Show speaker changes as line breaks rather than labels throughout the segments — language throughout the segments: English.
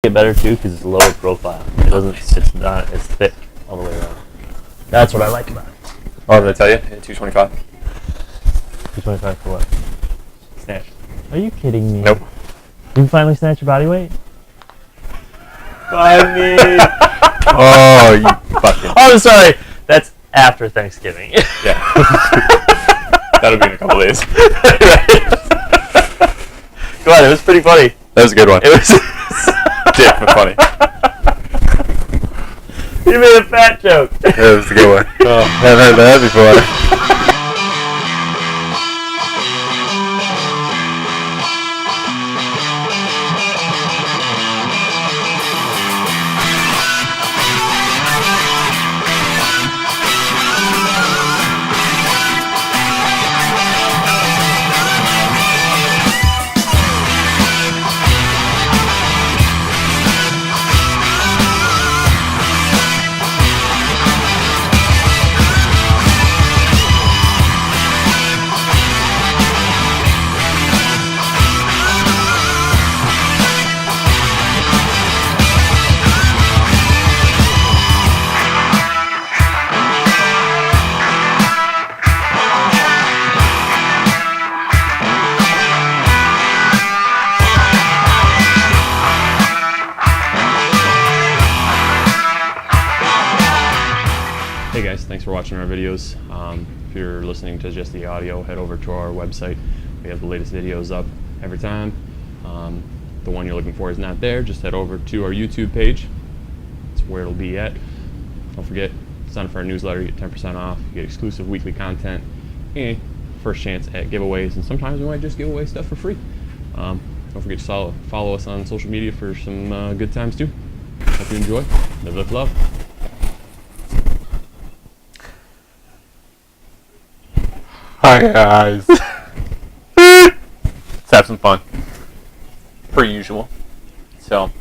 Get better too because it's lower profile. It doesn't. It's not as thick all the way around. That's what I like about it.
Oh, did I tell you? 225.
225 for what?
Snatch.
Are you kidding me?
Nope.
You finally snatch your body weight?
I mean. Oh, you fucking.
Oh, I'm sorry. That's after Thanksgiving.
Yeah. That'll be in a couple days.
Go on, it was pretty funny.
That was a good one.
It was
Dick, but funny.
You made a fat joke.
That was a good one. Oh, I haven't heard that before. Hey guys, thanks for watching our videos. If you're listening to just the audio, head over to our website. We have the latest videos up every time. The one you're looking for is not there. Just head over to our YouTube page. That's where it'll be at. Don't forget, sign up for our newsletter, you get 10% off, you get exclusive weekly content, and first chance at giveaways, and sometimes we might just give away stuff for free. Don't forget to follow us on social media for some good times too. Hope you enjoy. Live with love. Hi guys. Let's have some fun. Per usual. So,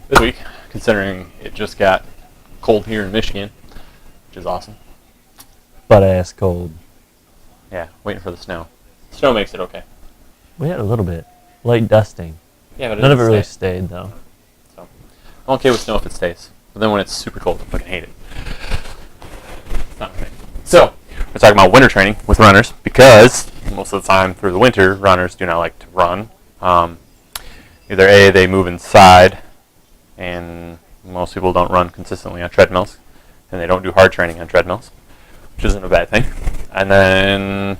this week, considering it just got cold here in Michigan, which is awesome.
Butt ass cold.
Yeah, waiting for the snow. Snow makes it okay.
We had a little bit. Light dusting.
Yeah, but
none of it really
stay.
stayed though.
So, I'm okay with snow if it stays. But then when it's super cold, I fucking hate it. It's not my thing. So, we're talking about winter training with runners because most of the time through the winter, runners do not like to run. Either A, they move inside, and most people don't run consistently on treadmills, and they don't do hard training on treadmills, which isn't a bad thing. And then,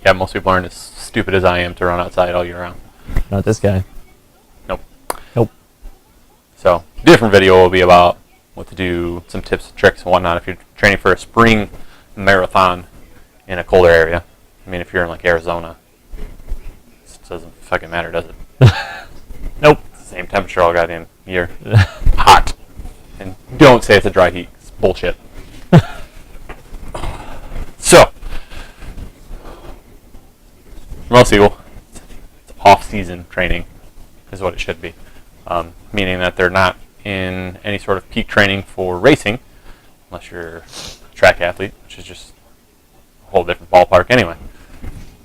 yeah, most people aren't as stupid as I am to run outside all year round.
Not this guy.
Nope.
Nope.
So, different video will be about what to do, some tips and tricks and whatnot if you're training for a spring marathon in a colder area. I mean, if you're in like Arizona, it doesn't fucking matter, does it?
Nope.
It's the same temperature all goddamn year. Hot. And don't say it's a dry heat. It's bullshit. So, for most people, it's off-season training is what it should be. Meaning that they're not in any sort of peak training for racing, unless you're a track athlete, which is just a whole different ballpark anyway.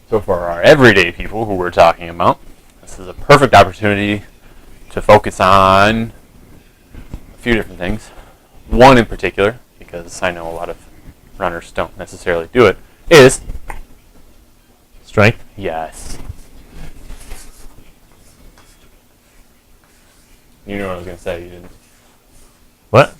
So for our everyday people who we're talking about, this is a perfect opportunity to focus on a few different things. One in particular, because I know a lot of runners don't necessarily do it, is
strength.
Yes. You knew what I was going to say, you didn't.
What?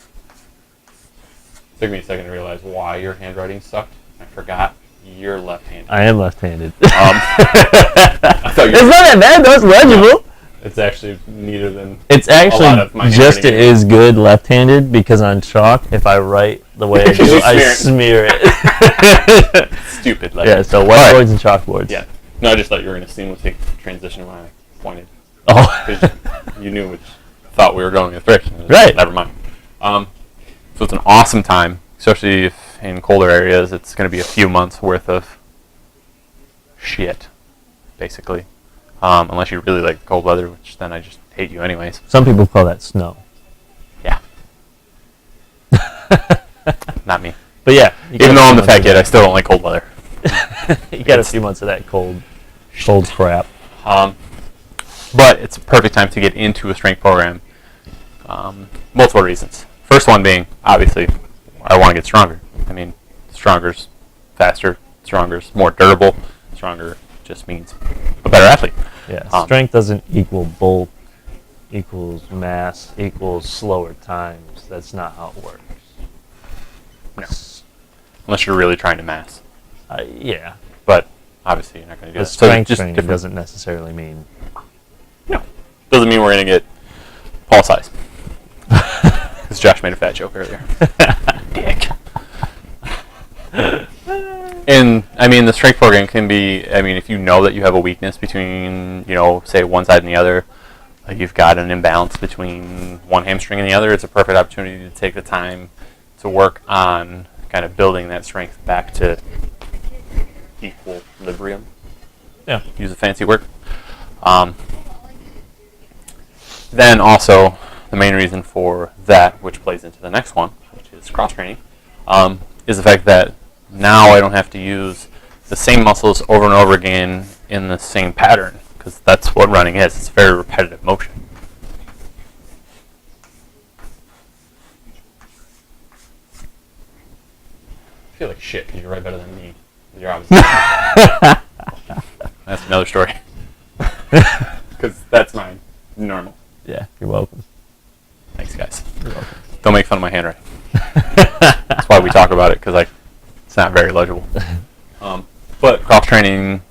Took me a second to realize why your handwriting sucked. I forgot you're left-handed.
I am left-handed.
I thought
it's not that bad though, it's legible.
It's actually neater than
it's actually
a lot of my
just
handwriting.
as good left-handed because on chalk, if I write the way I do, I smear it.
Stupid. Like
yeah, so whiteboards and chalkboards.
Yeah. No, I just thought you were going to seamlessly transition when I pointed.
Oh.
Because you knew which thought we were going in the direction.
Right.
Never mind. So it's an awesome time, especially if in colder areas. It's going to be a few months worth of shit, basically. Unless you really like cold weather, which then I just hate you anyways.
Some people call that snow.
Yeah. Not me.
But yeah.
Even though I'm the fat kid, I still don't like cold weather.
You got a few months of that cold crap.
But it's a perfect time to get into a strength program. Multiple reasons. First one being, obviously, I want to get stronger. I mean, stronger's faster, stronger's more durable, stronger just means a better athlete.
Yeah, strength doesn't equal bulk, equals mass, equals slower times. That's not how it works.
No. Unless you're really trying to mass.
Yeah.
But obviously you're not going to do that.
Strength training doesn't necessarily mean...
No. Doesn't mean we're going to get Paul size. Because Josh made a fat joke earlier. Dick. And, I mean, the strength program can be, I mean, if you know that you have a weakness between, you know, say one side and the other, like you've got an imbalance between one hamstring and the other, it's a perfect opportunity to take the time to work on kind of building that strength back to equilibrium.
Yeah.
Use a fancy word. Then also, the main reason for that, which plays into the next one, which is cross-training, is the fact that now I don't have to use the same muscles over and over again in the same pattern, because that's what running is. It's a very repetitive motion. I feel like shit because you're right better than me. You're obviously that's another story. Because that's mine. Normal.
Yeah, you're welcome.
Thanks, guys.
You're welcome.
Don't make fun of my handwriting. That's why we talk about it, because it's not very legible. But cross training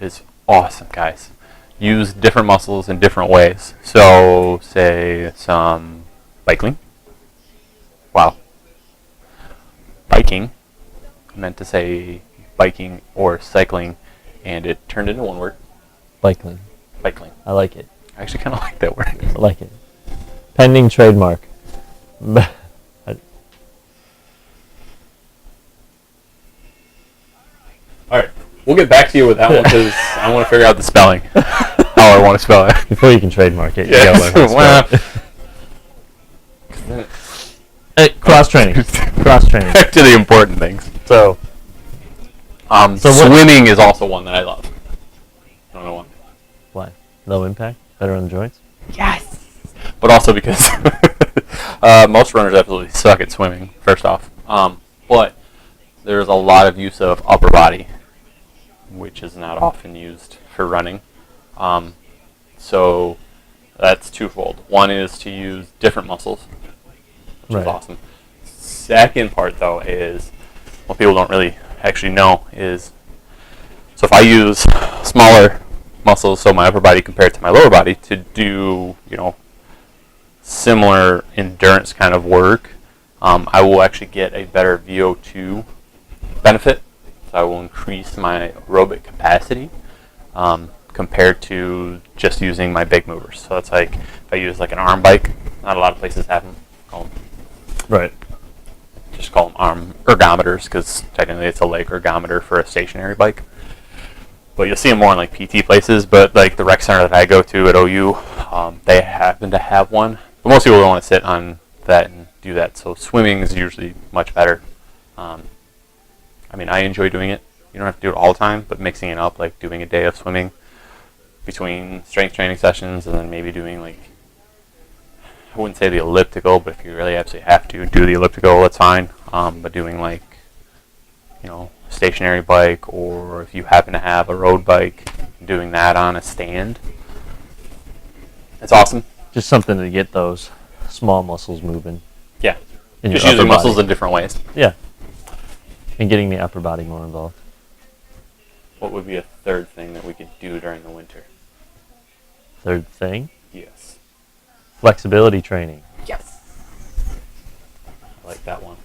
is awesome, guys. Use different muscles in different ways. So, say some biking. Wow. Biking. I meant to say biking or cycling, and it turned into one word.
Biking.
Biking.
I like it.
I actually kind of like that word.
I like it. Pending trademark.
All right, we'll get back to you with that one because I want to figure out the spelling. How I want to spell it.
Before you can trademark it, you
Yeah.
gotta learn how to spell it. Cross training. Cross training.
Back to the important things.
So
swimming is also one that I love. I don't know why.
Why? Low impact? Better on the joints?
Yes. But also because most runners absolutely suck at swimming, first off. But there's a lot of use of upper body, which is not often used for running. So that's twofold. One is to use different muscles, which is awesome. Second part, though, is what people don't really actually know is, so if I use smaller muscles, so my upper body compared to my lower body, to do, you know, similar endurance kind of work, I will actually get a better VO2 benefit. So I will increase my aerobic capacity compared to just using my big movers. So it's like if I use like an arm bike, not a lot of places have them.
Right.
Just call them arm ergometers because technically it's a leg ergometer for a stationary bike. But you'll see them more in like PT places. But like the rec center that I go to at OU, they happen to have one. But most people don't want to sit on that and do that. So swimming is usually much better. I mean, I enjoy doing it. You don't have to do it all the time, but mixing it up, like doing a day of swimming between strength training sessions and then maybe doing like, I wouldn't say the elliptical, but if you really absolutely have to do the elliptical, that's fine. But doing like, you know, stationary bike, or if you happen to have a road bike, doing that on a stand, it's awesome.
Just something to get those small muscles moving.
Yeah.
In
Just
your
using
upper
muscles
body.
in different ways.
Yeah. And getting the upper body more involved.
What would be a third thing that we could do during the winter?
Third thing,
Yes.
flexibility training.
Yes. I like that one.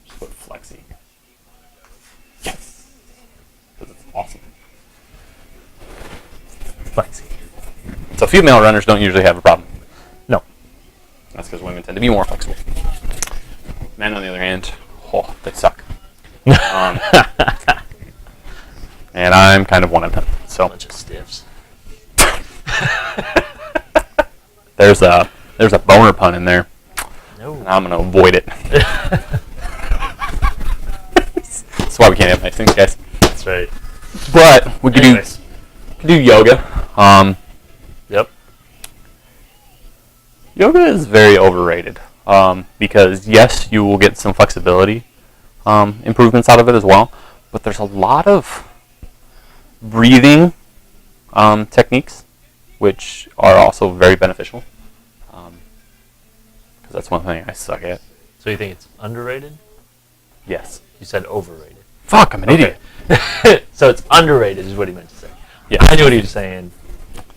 Just put flexi. Yes. Because it's awesome.
Flexi.
So female runners don't usually have a problem.
No.
That's because women tend to be more flexible. Men, on the other hand, they suck. And I'm kind of one of them. So
Bunch of stiffs.
there's a boner pun in there.
No.
And I'm gonna avoid it. That's why we can't have nice things, guys. It's
That's right.
But we could
Anyways.
do yoga.
Yep.
Yoga is very overrated because yes, you will get some flexibility improvements out of it as well, but there's a lot of breathing techniques which are also very beneficial. Because that's one thing I suck at.
So you think it's underrated?
Yes.
You said overrated.
Fuck, I'm an idiot.
So it's underrated is what he meant to say.
Yeah.
I knew what he was saying.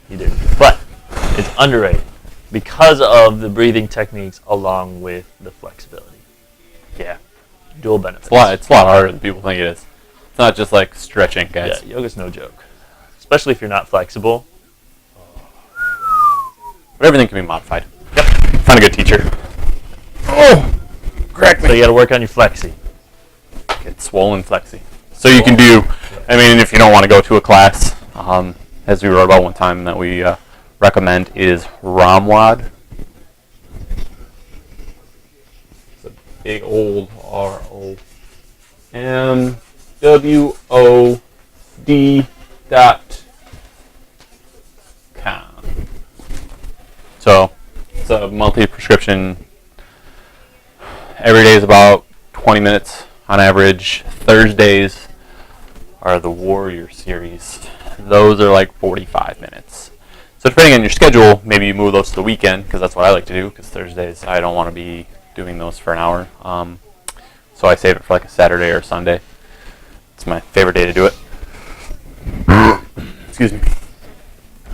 You didn't. But it's underrated because of the breathing techniques along with the flexibility.
Yeah.
Dual benefits.
It's a lot harder than people think it is. It's not just like stretching, guys.
Yeah, yoga's no joke. Especially if you're not flexible.
But everything can be modified.
Yep.
Find a good teacher. Oh! Correct
So you got to work on your flexi.
Get swollen flexi. So you can do, I mean, if you don't want to go to a class, as we wrote about one time that we recommend is Ramwad. It's a big old ROMWOD.com. So it's a monthly prescription. Every day is about 20 minutes on average. Thursdays are the Warrior Series. Those are like 45 minutes. So depending on your schedule, maybe you move those to the weekend, because that's what I like to do, because Thursdays I don't want to be doing those for an hour. So I save it for like a Saturday or Sunday. It's my favorite day to do it. Excuse me.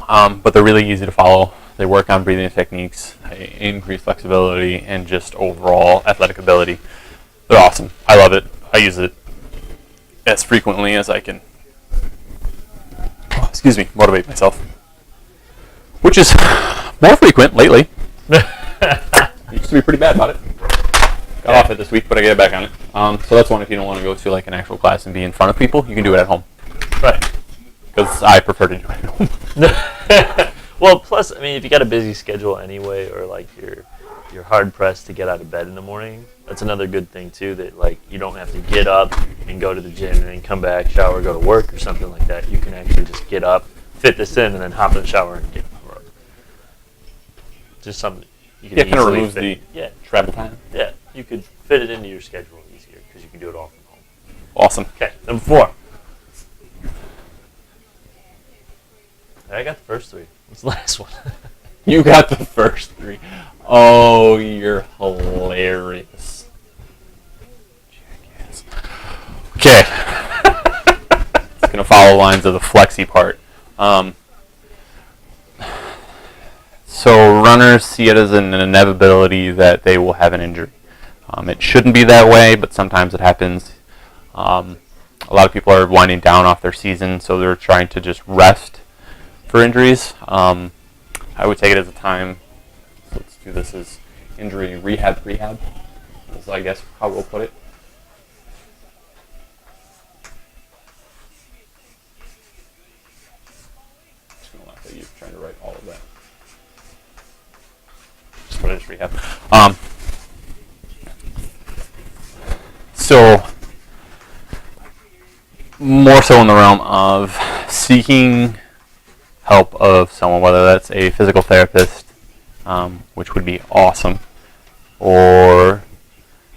But they're really easy to follow. They work on breathing techniques, they increase flexibility, and just overall athletic ability. They're awesome. I love it. I use it as frequently as I can, motivate myself. Which is more frequent lately. I used to be pretty bad about it. Got off it this week, but I get back on it. So that's one if you don't want to go to like an actual class and be in front of people, you can do it at home.
Right.
Because I prefer to do it at home.
Well, plus, I mean, if you got a busy schedule anyway, or like you're hard pressed to get out of bed in the morning, that's another good thing too. That like you don't have to get up and go to the gym and then come back, shower, go to work or something like that. You can actually just get up, fit this in, and then hop in the shower and get on the road. Just something you can
kind of
easily
removes
fit.
the travel time.
Yeah, you could fit it into your schedule easier because you can do it all from home.
Awesome.
Okay, number 4. I got the first 3. What's the last one?
You got the first 3. Oh, you're hilarious. Jackass. Okay. It's going to follow the lines of the flexi part. So runners see it as an inevitability that they will have an injury. It shouldn't be that way, but sometimes it happens. A lot of people are winding down off their season, so they're trying to just rest for injuries. I would take it as a time. So let's do this as injury rehab. Is I guess how we'll put it. Just gonna laugh at you trying to write all of that. Just put it as rehab. So more so in the realm of seeking help of someone, whether that's a physical therapist, which would be awesome, or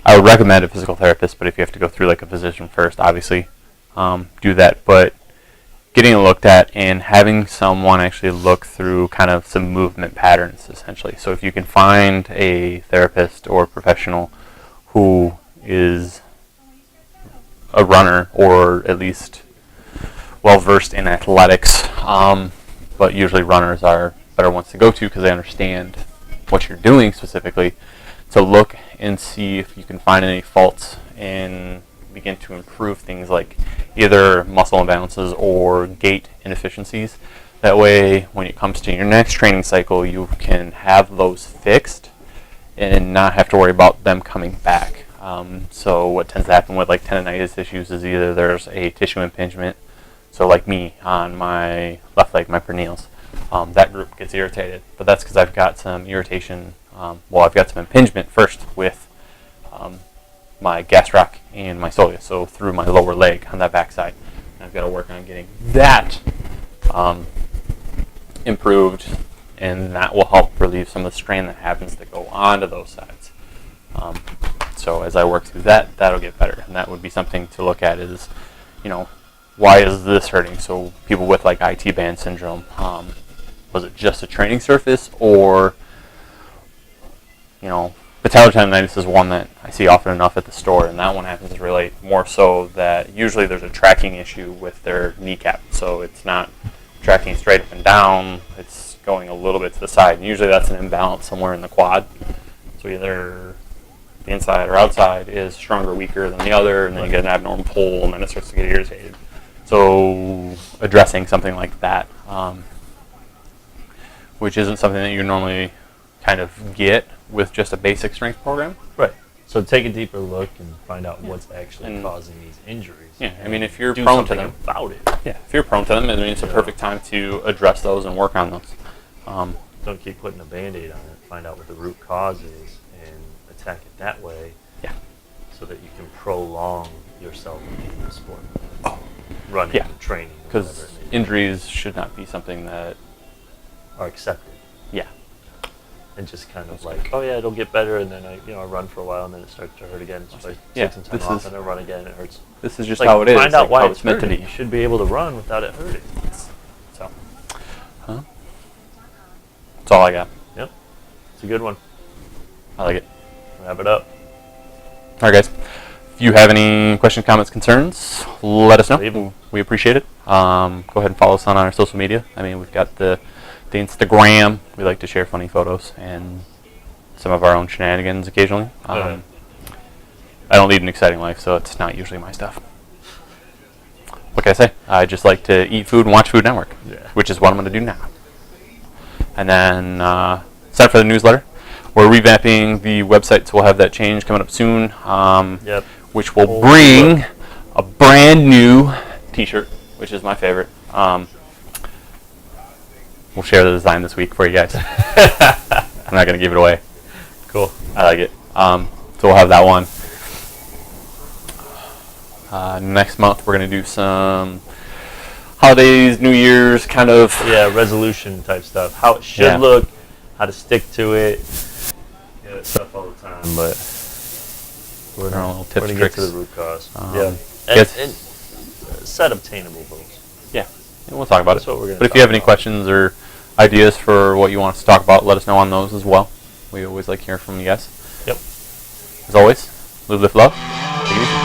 I would recommend a physical therapist, but if you have to go through like a physician first, obviously do that. But getting it looked at and having someone actually look through kind of some movement patterns, essentially. So if you can find a therapist or professional who is a runner or at least well versed in athletics, but usually runners are better ones to go to because they understand what you're doing specifically, to look and see if you can find any faults and begin to improve things like either muscle imbalances or gait inefficiencies. That way, when it comes to your next training cycle, you can have those fixed and not have to worry about them coming back. So what tends to happen with like tendonitis issues is either there's a tissue impingement, so like me on my left leg, my peroneals, that group gets irritated, but that's because I've got some irritation. I've got some impingement first with my gastroc and my soleus, so through my lower leg on that backside. I've got to work on getting that improved, and that will help relieve some of the strain that happens to go onto those sides. So as I work through that, that'll get better, and that would be something to look at is, why is this hurting? So people with like IT band syndrome, was it just a training surface, or, patellar tendonitis is one that I see often enough at the store, and that one happens to relate more so that usually there's a tracking issue with their kneecap. So it's not tracking straight up and down, it's going a little bit to the side, and usually that's an imbalance somewhere in the quad. So either the inside or outside is stronger or weaker than the other, and then you get an abnormal pull, and then it starts to get irritated. So addressing something like that, which isn't something that you normally kind of get with just a basic strength program.
Right. So take a deeper look and find out what's actually causing these injuries.
Yeah, I mean, if you're
do
prone to
something
them,
about it.
yeah, if you're prone to them, I mean, it's a perfect time to address those and work on those.
Don't keep putting a Band-Aid on it. Find out what the root cause is and attack it that way.
Yeah.
So that you can prolong yourself in the sport.
Oh.
Running
Yeah.
and training.
Because injuries should not be something that
are accepted.
Yeah.
And just kind of like, oh yeah, it'll get better, and then I run for a while, and then it starts to hurt again. So I take some time off, and I run again, and it hurts.
This is just how it is.
Find out why
how
it's meant
to be.
You should be able to run without it hurting.
So, that's all I got.
Yep, it's a good one.
I like it.
Wrap it up.
All right, guys. If you have any questions, comments, concerns, let us know.
Leave 'em.
We appreciate it. Go ahead and follow us on our social media. I mean, we've got the Instagram. We like to share funny photos and some of our own shenanigans occasionally. I don't lead an exciting life, so it's not usually my stuff. What can I say? I just like to eat food and watch Food Network, which is what I'm going to do now. And then sign up for the newsletter. We're revamping the website, so we'll have that change coming up soon, which will bring a brand new t-shirt, which is my favorite. We'll share the design this week for you guys. I'm not going to give it away.
Cool.
I like it. So we'll have that one. Next month we're going to do some holidays, New Year's kind of.
Yeah, resolution type stuff. How it should look, how to stick to it. Yeah, that stuff all the time, but we're going to get to the root cause. And set obtainable goals.
Yeah, we'll talk about
That's
it.
What we're gonna
but if you have any questions or ideas for what you want us to talk about, let us know on those as well. We always like hearing from you guys.
Yep.
As always, live, lift, love. Take it easy.